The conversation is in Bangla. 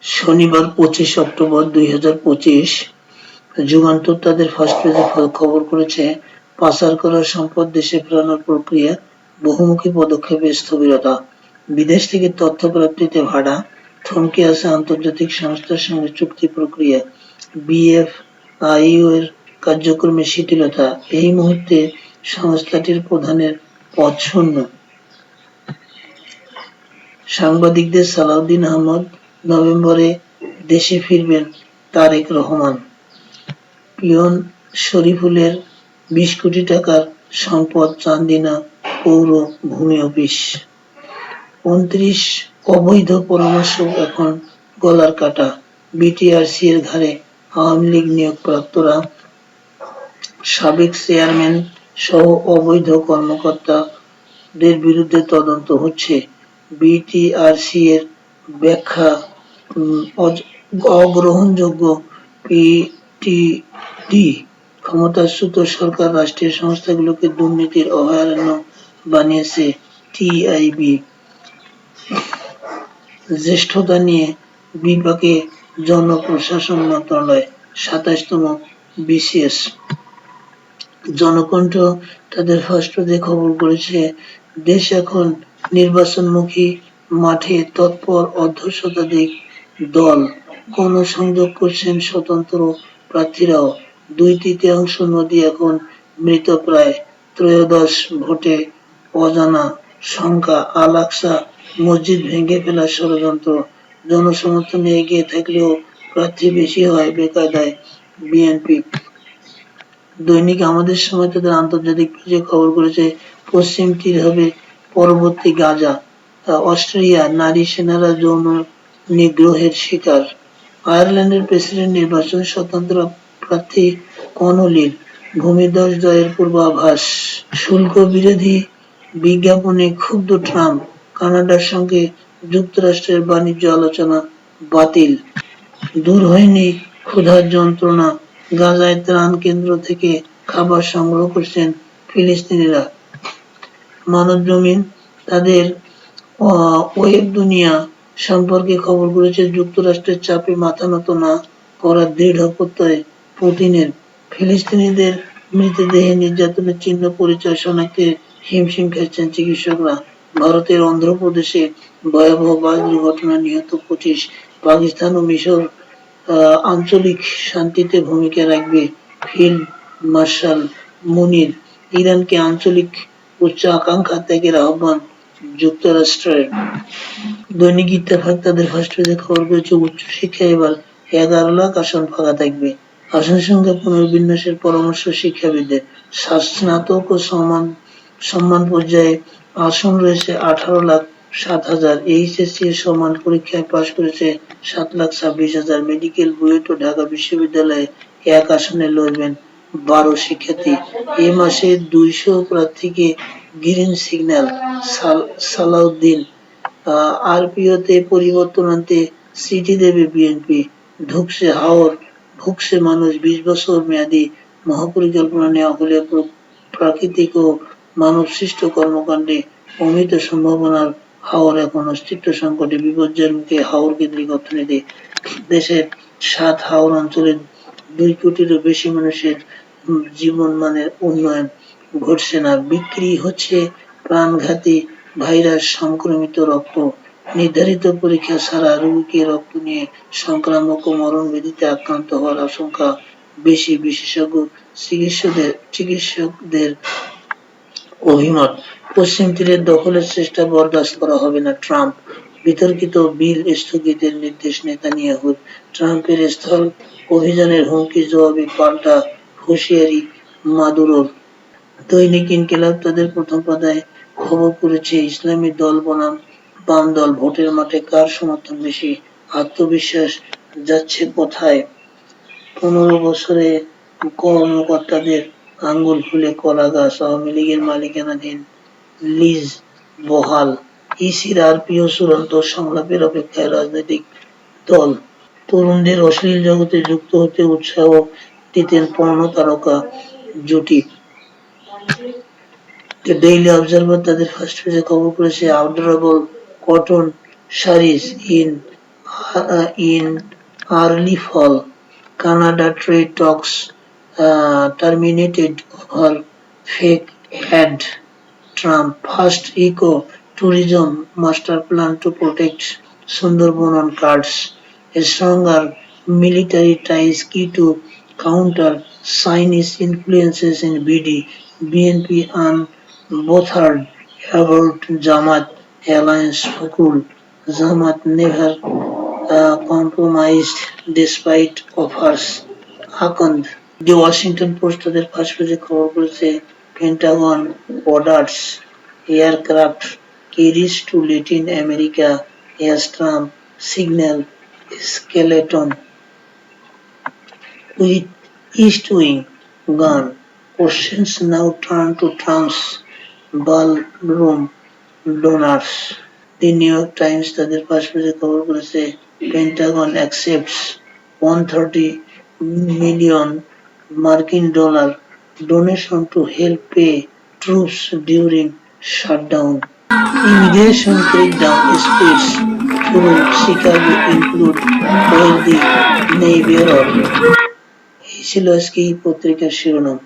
শনিবার 25 অক্টোবর 2025 যুগান্তর তাদের ফার্স্ট পেজে খবর করেছে, পাচার করা সম্পদ দেশে ফেরানোর প্রক্রিয়া বহুমুখী পদক্ষেপে স্থবিরতা, বিদেশ থেকে তথ্য প্রাপ্তিতে ভাড়া, থমকে আছে আন্তর্জাতিক সংস্থার সঙ্গে চুক্তি প্রক্রিয়া, বিএফআইইউ এর কার্যক্রমে শিথিলতা। এই মুহূর্তে সংস্থাটির প্রধানের পদ শূন্য। সাংবাদিকদের সালাউদ্দিন আহমদ, নভেম্বরে দেশে ফিরবেন তারেক রহমান। পিয়ন শরীফুলের 20 কোটি টাকার সম্পদ চান্দিনা পৌর ভূমি অফিস। 29 অবৈধ পরামর্শক এখন গলার কাটা, বিটিআরসি এর ঘাড়ে আওয়ামী লীগ নিয়োগপ্রাপ্তরা, সাবেক চেয়ারম্যান সহ অবৈধ কর্মকর্তাদের বিরুদ্ধে তদন্ত হচ্ছে। বিটিআরসি এর ব্যাখ্যা অগ্রহণযোগ্য। পিটিডি ক্ষমতাচ্যুত সরকার রাষ্ট্রের সংস্থাগুলোকে দুর্নীতির অভয়ারণ্য বানিয়েছে। টিআইবি জ্যেষ্ঠতা নিয়ে বিপাকে জনপ্রশাসন মন্ত্রণালয়, 27তম বিসিএস। জনকণ্ঠ তাদের ফার্স্ট পেজে খবর করেছে, দেশ এখন নির্বাচনমুখী, মাঠে তৎপর অর্ধশতাধিক দল, গণসংযোগ করছেন স্বতন্ত্র প্রার্থীরাও। 2/3 নদী এখন মৃতপ্রায়, ত্রয়োদশ ভোটে অজানা শঙ্কা, আল আকসা মসজিদ ভেঙে ফেলার ষড়যন্ত্র, জনসমর্থনে এগিয়ে থাকলেও প্রার্থী বেশি হয় বেকায়দায় বিএনপি। দৈনিক আমাদের সময় তাদের আন্তর্জাতিক পেজে খবর করেছে, পশ্চিম তীর হবে পরবর্তী গাজা। অস্ট্রেলিয়া, নারী সেনারা যৌন নিগ্রহের শিকার। আয়ারল্যান্ডের প্রেসিডেন্ট নির্বাচন, স্বতন্ত্র প্রার্থী কনলির ভূমিধস জয়ের পূর্বাভাস। শুল্ক বিরোধী বিজ্ঞাপনে ক্ষুব্ধ ট্রাম্প, কানাডার সঙ্গে যুক্তরাষ্ট্রের বাণিজ্য আলোচনা বাতিল। দূর হয়নি ক্ষুধার যন্ত্রণা, গাজায় ত্রাণ কেন্দ্র থেকে খাবার সংগ্রহ করছেন ফিলিস্তিনিরা। মানবজমিন তাদের ওয়েব দুনিয়া সম্পর্কে খবর করেছে, যুক্তরাষ্ট্রের চাপে মাথা নত না করার দৃঢ় প্রত্যয় পুতিনের। ফিলিস্তিনিদের মৃতদেহে নির্যাতনের চিহ্ন পরিচয় শনাক্তে হিমশিম খাচ্ছেন চিকিৎসকরা। ভারতের অন্ধ্রপ্রদেশে ভয়াবহ বাস দুর্ঘটনায় নিহত 25। পাকিস্তান ও মিশর আঞ্চলিক শান্তিতে ভূমিকা রাখবে ফিল্ড মার্শাল মুনির। ইরানকে আঞ্চলিক উচ্চ আকাঙ্ক্ষা ত্যাগের আহ্বান যুক্তরাষ্ট্রের। দৈনিক ইত্তেফাক তাদের ফার্স্ট পেজে খবর করেছে, উচ্চশিক্ষায় এবার 11 লাখ আসন ফাঁকা থাকবে। আসন সংখ্যা পুনর্বিন্যাসের পরামর্শ শিক্ষাবিদদের। স্নাতক ও সম্মান পর্যায়ে আসন রয়েছে 18,07,000। এইচএসসি এর সমান পরীক্ষায় পাশ করেছে 7,26,000। মেডিকেল, বুয়েট ও ঢাকা বিশ্ববিদ্যালয়ে এক আসনে লড়বেন 12 শিক্ষার্থী। এ মাসে 200 প্রার্থীকে গ্রিন সিগন্যাল। সালাউদ্দিন, আরপিওতে পরিবর্তন আনতে চিঠি দেবে বিএনপি। ধুঁকছে হাওর, ভুগছে মানুষ। 20 বছর মেয়াদী মহাপরিকল্পনা নেওয়া হলে প্রাকৃতিক ও মানবসৃষ্ট কর্মকাণ্ডে অমিত সম্ভাবনার হাওর এখন অস্তিত্ব সংকটে। বিপর্যয়ের মুখে হাওর কেন্দ্রিক অর্থনীতি। দেশের 7 হাওর অঞ্চলের 2 কোটিরও বেশি মানুষের জীবনমানের উন্নয়ন ঘটছে না। বিক্রি হচ্ছে প্রাণঘাতী ভাইরাস সংক্রমিত রক্ত। নির্ধারিত পরীক্ষা ছাড়া রোগীকে রক্ত নিয়ে সংক্রামক ও মরণব্যাধিতে আক্রান্ত হওয়ার আশঙ্কা বেশি। বিশেষজ্ঞ চিকিৎসকদের অভিমত, পশ্চিম তীরের দখলের চেষ্টা বরদাস্ত করা হবে না। ট্রাম্প, বিতর্কিত বিল স্থগিতের নির্দেশ নেতানিয়াহুর। ট্রাম্পের স্থল অভিযানের হুমকির জবাবে পাল্টা হুঁশিয়ারি মাদুরোর। দৈনিক ইনকিলাব তাদের প্রথম পাতায় খবর করেছে, ইসলামী দল বনাম বাম দল, ভোটের মাঠে কার সমর্থন বেশি, আত্মবিশ্বাস যাচ্ছে কোথায়। 15 বছরে কর্মকর্তাদের আঙ্গুল ফুলে কলা গাছ। আওয়ামী লীগের মালিকানাধীন লিজ বহাল। ইসির আরপিও চূড়ান্ত সংলাপের অপেক্ষায় রাজনৈতিক দল। তরুণদের অশ্লীল জগতে যুক্ত হতে উৎসাহ দিতেন পর্ন তারকা জুটি। ডেইলি অবজারভার তাদের ফার্স্ট পেজে খবর করেছে, affordable cotton saris in In early fall, Canada trade talks terminated over fake ad. Trump first eco-tourism master plan to protect Sundarban on cards. A stronger military ties key to counter Chinese influences in BD. BNP and both heard about Jamaat alliance Fakul. Jamaat never compromised despite offers. Akand. The Washington Post তাদের ফার্স্ট পেজে খবর করেছে Pentagon orders aircraft carries to Latin America as Trump signal skeleton with East Wing gun. Questions now turn to Trump's ballroom donors. The New York Times তাদের ফার্স্ট পেজে খবর করেছে পেন্টাগন accepts 130 million মার্কিন dollar donation to help pay troops during shutdown. Immigration crackdown spreads through Chicago include where the Neighbor. এই ছিল আজকে এই পত্রিকার শিরোনাম।